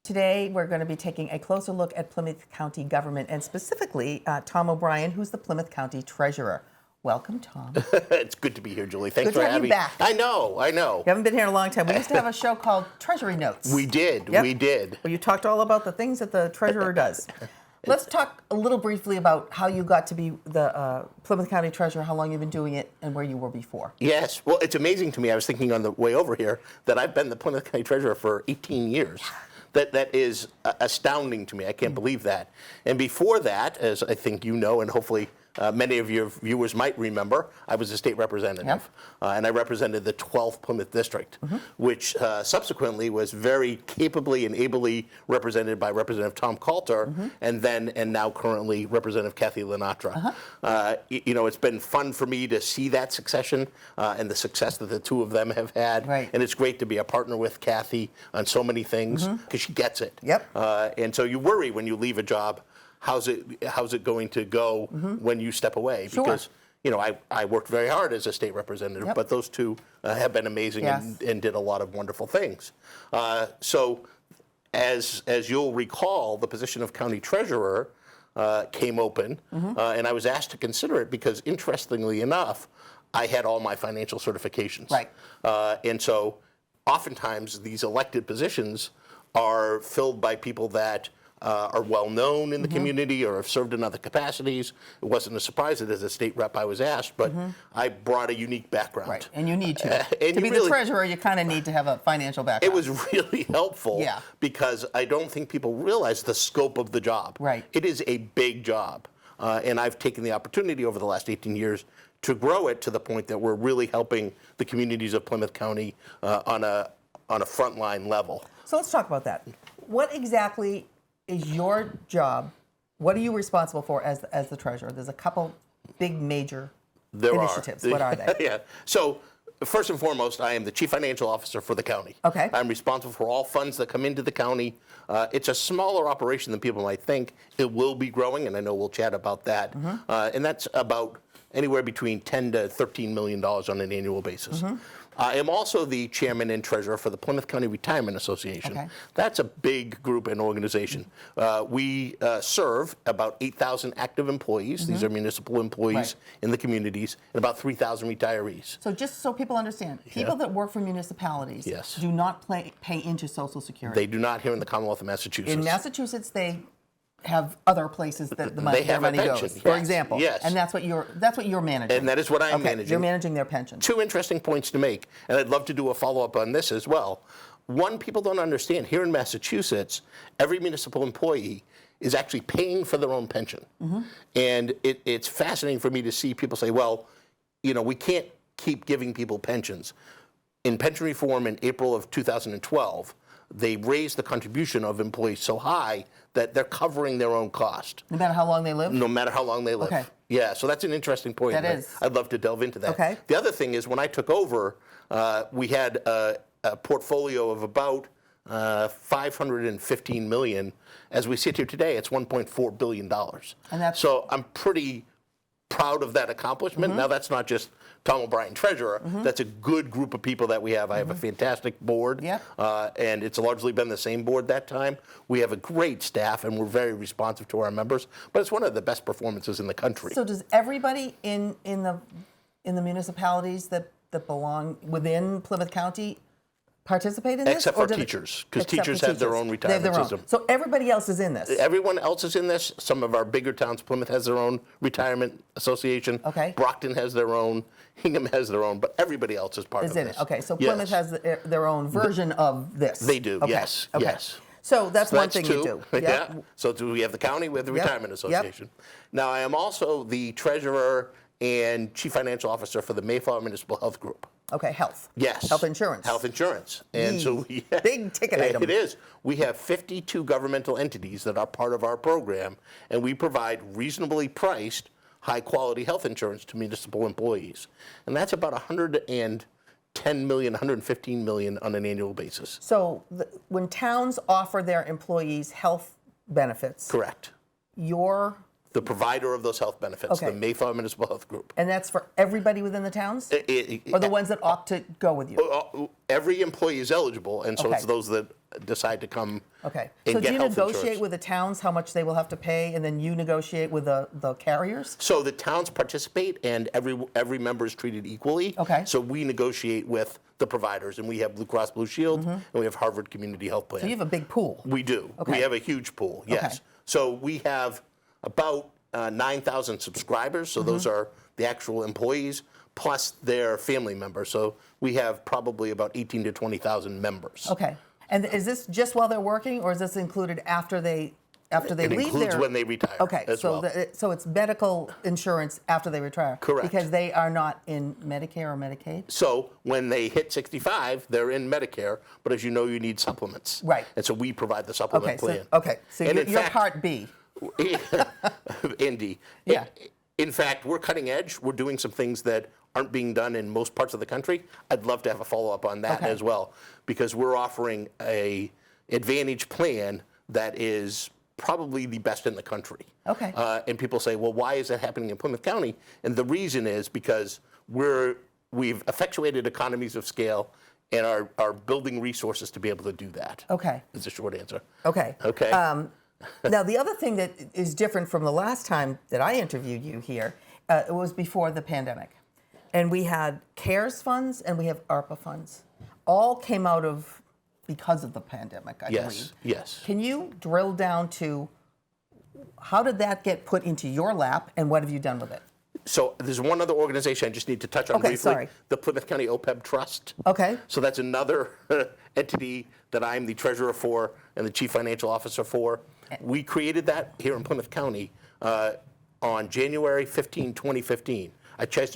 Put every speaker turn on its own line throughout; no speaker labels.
Today, we're going to be taking a closer look at Plymouth County government and specifically Tom O'Brien, who's the Plymouth County Treasurer. Welcome, Tom.
It's good to be here, Julie. Thanks
Good
for
to have
having
you back.
I know.
You haven't been here in a long time. We used to have a show called Treasury Notes.
We did.
Yep.
We did.
Where you talked all about the things that the treasurer does. Let's talk a little briefly about how you got to be the Plymouth County Treasurer, how long you've been doing it, and where you were before.
Yes. Well, it's amazing to me. I was thinking on the way over here that I've been the Plymouth County Treasurer for 18 years. That is astounding to me. I can't believe that. And before that, as I think you know, and hopefully many of your viewers might remember, I was a state representative.
Yep.
And I represented the 12th Plymouth District, which subsequently was very capably and ably represented by Representative Tom Coulter, and now currently Representative Kathy Lenatra. You know, it's been fun for me to see that succession and the success that the two of them have had.
Right.
And it's great to be a partner with Kathy on so many things because she gets it.
Yep.
And so you worry when you leave a job, how's it going to go when you step away?
Sure.
Because you know, I worked very hard as a state representative, but those two have been amazing and did a lot of wonderful things. So as you'll recall, the position of county treasurer came open, and I was asked to consider it because, interestingly enough, I had all my financial certifications.
Right.
And so oftentimes these elected positions are filled by people that are well known in the community or have served in other capacities. It wasn't a surprise that as a state rep I was asked, but I brought a unique background.
Right, and you need to.
And
To be the treasurer, you kind of need to have a financial background.
It was really helpful
Yeah.
because I don't think people realize the scope of the job.
Right.
It is a big job. And I've taken the opportunity over the last 18 years to grow it to the point that we're really helping the communities of Plymouth County on a frontline level.
So let's talk about that. What exactly is your job? What are you responsible for as the treasurer? There's a couple big major initiatives. What are they?
Yeah. So first and foremost, I am the chief financial officer for the county.
Okay.
I'm responsible for all funds that come into the county. It's a smaller operation than people might think. It will be growing, and I know we'll chat about that. And that's about anywhere between $10 to $13 million on an annual basis. I am also the chairman and treasurer for the Plymouth County Retirement Association.
Okay.
That's a big group and organization. We serve about 8,000 active employees. These are municipal employees in the communities, and about 3,000 retirees.
So just so people understand, people that work for municipalities do not pay into Social Security.
They do not here in the Commonwealth of Massachusetts.
In Massachusetts, they have other places that their money goes. For example, and that's what you're managing.
And that is what I'm managing.
You're managing their pension.
Two interesting points to make, and I'd love to do a follow-up on this as well. One, people don't understand, here in Massachusetts, every municipal employee is actually paying for their own pension. And it's fascinating for me to see people say, well, you know, we can't keep giving people pensions. In pension reform in April of 2012, they raised the contribution of employees so high that they're covering their own cost.
No matter how long they live?
No matter how long they live.
Okay.
Yeah, so that's an interesting point.
That is.
I'd love to delve into that.
Okay.
The other thing is when I took over, we had a portfolio of about $515 million. As we sit here today, it's $1.4 billion. And so I'm pretty proud of that accomplishment. Now that's not just Tom O'Brien, treasurer. That's a good group of people that we have. I have a fantastic board, and it's largely been the same board that time. We have a great staff, and we're very responsive to our members. But it's one of the best performances in the country.
So does everybody in the municipalities that belong within Plymouth County participate in this?
Except for teachers, because teachers have their own retirement system.
So everybody else is in this?
Everyone else is in this. Some of our bigger towns, Plymouth has their own retirement association.
Okay.
Brockton has their own. Hingham has their own, but everybody else is part of this.
Okay, so Plymouth has their own version of this.
They do, yes, yes.
So that's one thing you do.
Yeah. So we have the county, we have the Retirement Association. Now I am also the treasurer and chief financial officer for the Mayflower Municipal Health Group.
Okay, health.
Yes.
Health insurance.
Health insurance. And so
big ticket item.
It is. We have 52 governmental entities that are part of our program, and we provide reasonably priced, high-quality health insurance to municipal employees. And that's about $110 million, $115 million on an annual basis.
So when towns offer their employees health benefits,
correct,
your
the provider of those health benefits,
Okay.
the Mayflower Municipal Health Group.
And that's for everybody within the towns? Or the ones that opt to go with you?
Every employee is eligible, and so
Okay.
it's those that decide to come
Okay.
and
So
get
do you
health
negotiate
insurance.
with the towns how much they will have to pay, and then you negotiate with the carriers?
So the towns participate, and every member is treated equally.
Okay.
So we negotiate with the providers, and we have Blue Cross Blue Shield, and we have Harvard Community Health Plan.
So you have a big pool.
We do.
Okay.
We have a huge pool, yes.
Okay.
So we have about 9,000 subscribers, so those are the actual employees, plus their family members. So we have probably about 18 to 20,000 members.
Okay. And is this just while they're working, or is this included after they
It
leave
includes
their...
when they retire
Okay,
as
so
well.
so it's medical insurance after they retire?
Correct.
Because they are not in Medicare or Medicaid?
So when they hit 65, they're in Medicare, but as you know, you need supplements.
Right.
And so we provide the supplement plan.
So
And
you're Part B.
Indy.
Yeah.
In fact, we're cutting edge. We're doing some things that aren't being done in most parts of the country. I'd love to have a follow-up on that
Okay.
as well, because we're offering a Advantage plan that is probably the best in the country.
Okay.
And people say, well, why is that happening in Plymouth County? And the reason is because we've effectuated economies of scale and are building resources to be able to do that.
Okay.
Is the short answer.
Okay.
Okay.
Now, the other thing that is different from the last time that I interviewed you here, it was before the pandemic. And we had CARES funds and we have ARPA funds. All came out of, because of the pandemic, I believe.
Yes.
Can you drill down to how did that get put into your lap and what have you done with it?
So there's one other organization I just need to touch on
Okay,
briefly.
sorry.
The Plymouth County OPEB Trust.
Okay.
So that's another entity that I'm the treasurer for and the chief financial officer for. We created that here in Plymouth County on January 15, 2015. I tried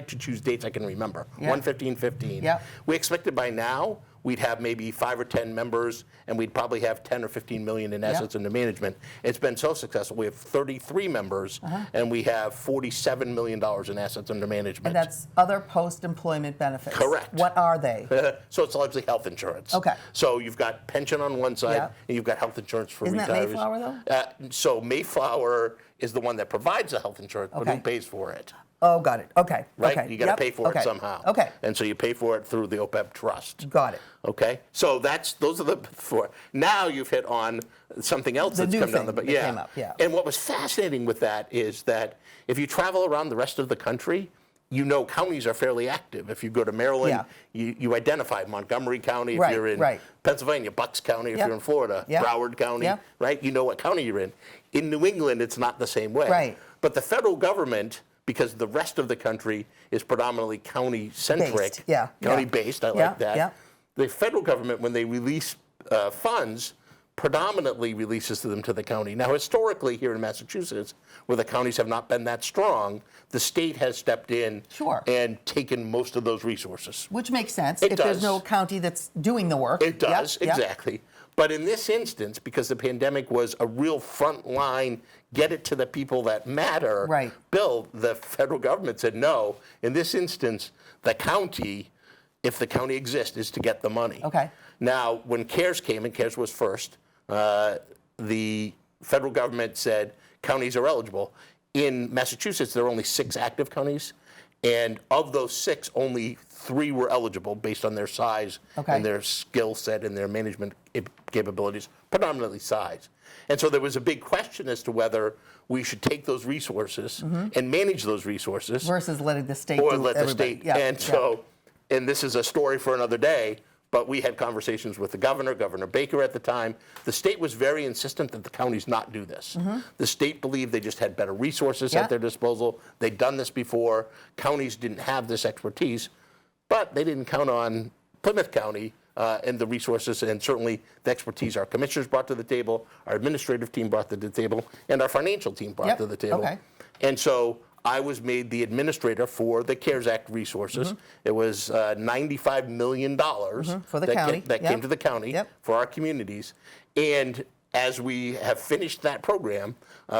to choose dates I can remember.
Yeah.
1/15/15.
Yeah.
We expected by now we'd have maybe 5 or 10 members, and we'd probably have 10 or 15 million in assets under management. It's been so successful. We have 33 members, and we have $47 million in assets under management.
And that's other post-employment benefits.
Correct.
What are they?
So it's largely health insurance.
Okay.
So you've got pension on one side,
Yeah.
and you've got health insurance for
Isn't that
retirees.
Mayflower, though?
So Mayflower is the one that provides the health insurance, but who
Okay.
pays for it?
Oh, got it. Okay.
Right?
Okay.
You got to
Yep.
pay for
Okay.
it somehow.
Okay.
And so you pay for it through the OPEB Trust.
Got it.
Okay, so those are the four. Now you've hit on something else
The
that's
new
come down
thing
the
that came up, yeah.
And what was fascinating with that is that if you travel around the rest of the country, you know counties are fairly active. If you go to Maryland, you identify Montgomery County. If
Right,
you're in
right.
Pennsylvania, Bucks County. If
Yep.
you're in Florida,
Yep.
Broward County.
Yep.
Right? You know what county you're in. In New England, it's not the same way.
Right.
But the federal government, because the rest of the country is predominantly county-centric,
Based, yeah, yeah.
county-based, I
Yeah,
like that.
yeah.
The federal government, when they release funds, predominantly releases them to the county. Now, historically, here in Massachusetts, where the counties have not been that strong, the state has stepped in
Sure.
and taken most of those resources.
Which makes sense
It
if there's
does.
no county that's doing the work.
It does,
Yep, yep.
exactly. But in this instance, because the pandemic was a real front line, get it to the people that matter,
Right.
bill, the federal government said, no, in this instance, the county, if the county exists, is to get the money.
Okay.
Now, when CARES came, and CARES was first, the federal government said counties are eligible. In Massachusetts, there are only 6 active counties, and of those 6, only 3 were eligible based on their size
Okay.
and their skill set and their management capabilities, predominantly size. And so there was a big question as to whether we should take those resources and manage those resources
Versus letting the state
or
do
let the
everybody.
state.
Yeah,
And
yeah.
so, and this is a story for another day, but we had conversations with the governor, Governor Baker at the time. The state was very insistent that the counties not do this. The state believed they just had better resources
Yeah.
at their disposal. They'd done this before. Counties didn't have this expertise, but they didn't count on Plymouth County and the resources and certainly the expertise our commissioners brought to the table, our administrative team brought to the table, and our financial team brought
Yep,
to the table.
okay.
And so I was made the administrator for the CARES Act resources. It was $95 million
For the
that
county,
that
yep.
came to the county
Yep.
for our communities. And as we have finished that program,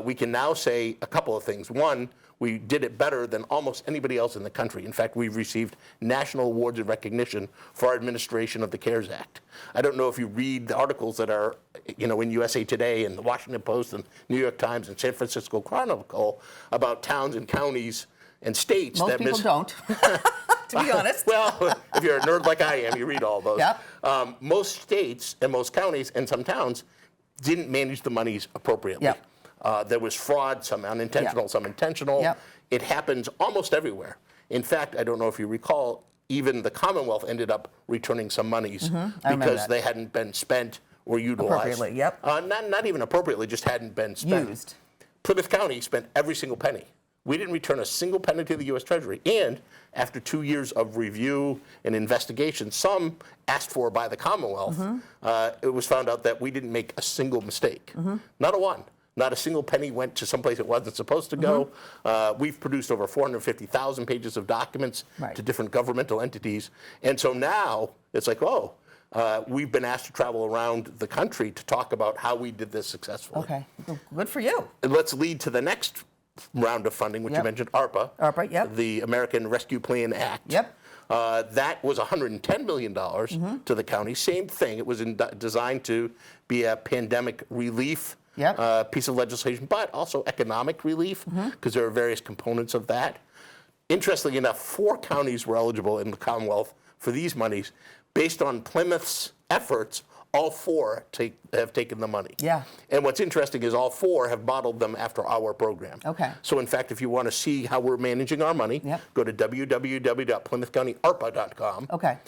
we can now say a couple of things. One, we did it better than almost anybody else in the country. In fact, we've received national awards of recognition for our administration of the CARES Act. I don't know if you read the articles that are, in USA Today and the Washington Post and New York Times and San Francisco Chronicle about towns and counties and states
Most
that
people don't, to be honest.
Well, if you're a nerd like I am, you read all those.
Yep.
Most states and most counties and some towns didn't manage the monies appropriately.
Yep.
There was fraud, some unintentional,
Yep.
some intentional.
Yep.
It happens almost everywhere. In fact, I don't know if you recall, even the Commonwealth ended up returning some monies because they hadn't been spent or utilized.
Appropriately, yep.
Not even appropriately, just hadn't been spent.
Used.
Plymouth County spent every single penny. We didn't return a single penny to the U.S. Treasury. And after 2 years of review and investigation, some asked for by the Commonwealth, it was found out that we didn't make a single mistake. Not a one. Not a single penny went to someplace it wasn't supposed to go. We've produced over 450,000 pages of documents to different governmental entities. And so now it's like, we've been asked to travel around the country to talk about how we did this successfully.
Okay, good for you.
And let's lead to the next round of funding, which you mentioned, ARPA.
ARPA, yep.
The American Rescue Plan Act.
Yep.
That was $110 million to the county. Same thing. It was designed to be a pandemic relief piece of legislation, but also economic relief, because there are various components of that. Interestingly enough, 4 counties were eligible in the Commonwealth for these monies. Based on Plymouth's efforts, all 4 have taken the money.
Yeah.
And what's interesting is all 4 have modeled them after our program.
Okay.
So in fact, if you want to see how we're managing our money, go to www.plymouthcountyarpa.com.
Okay.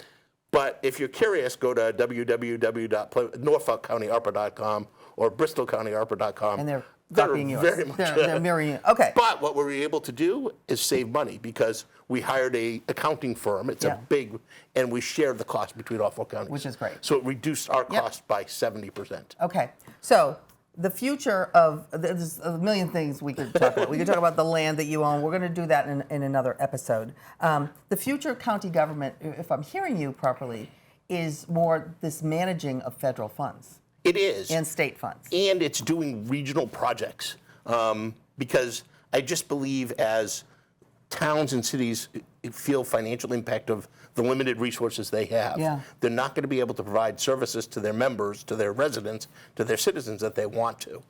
But if you're curious, go to www.norfolkcountyarpa.com or bristolcountyarpa.com.
And they're
They're
copying yours.
very much
They're mirroring you. Okay.
But what we were able to do is save money because we hired a accounting firm. It's a big, and we shared the cost between all 4 counties.
Which is great.
So it reduced our cost by 70%.
Okay. So the future of, there's a million things we could talk about. We could talk about the land that you own. We're going to do that in another episode. The future of county government, if I'm hearing you properly, is more this managing of federal funds.
It is.
And state funds.
And it's doing regional projects because I just believe as towns and cities feel financial impact of the limited resources they have, they're not going to be able to provide services to their members, to their residents, to their citizens that they want to.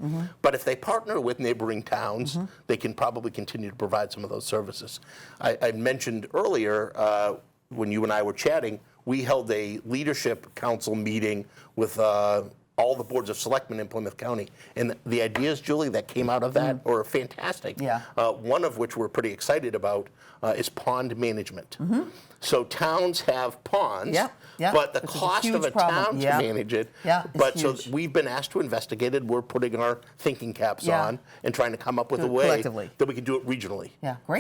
But if they partner with neighboring towns, they can probably continue to provide some of those services. I mentioned earlier when you and I were chatting, we held a leadership council meeting with all the boards of selectmen in Plymouth County. And the ideas, Julie, that came out of that were fantastic. One of which we're pretty excited about is pond management. So towns have ponds, but the cost of a town to manage it. So we've been asked to investigate it. We're putting our thinking caps on and trying to come up with a way that we can do it regionally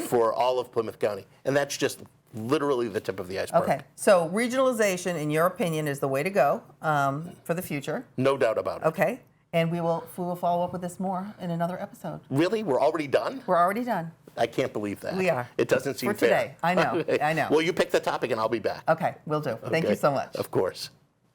for all of Plymouth County. And that's just literally the tip of the iceberg.
Okay, so regionalization, in your opinion, is the way to go for the future.
No doubt about it.
Okay, and we will follow up with this more in another episode.
Really? We're already done?
We're already done.
I can't believe that.
We are.
It doesn't seem
for today.
fair.
I know. I know.
Well, you pick the topic and I'll be back.
Okay, will do. Thank you so much.
Of course.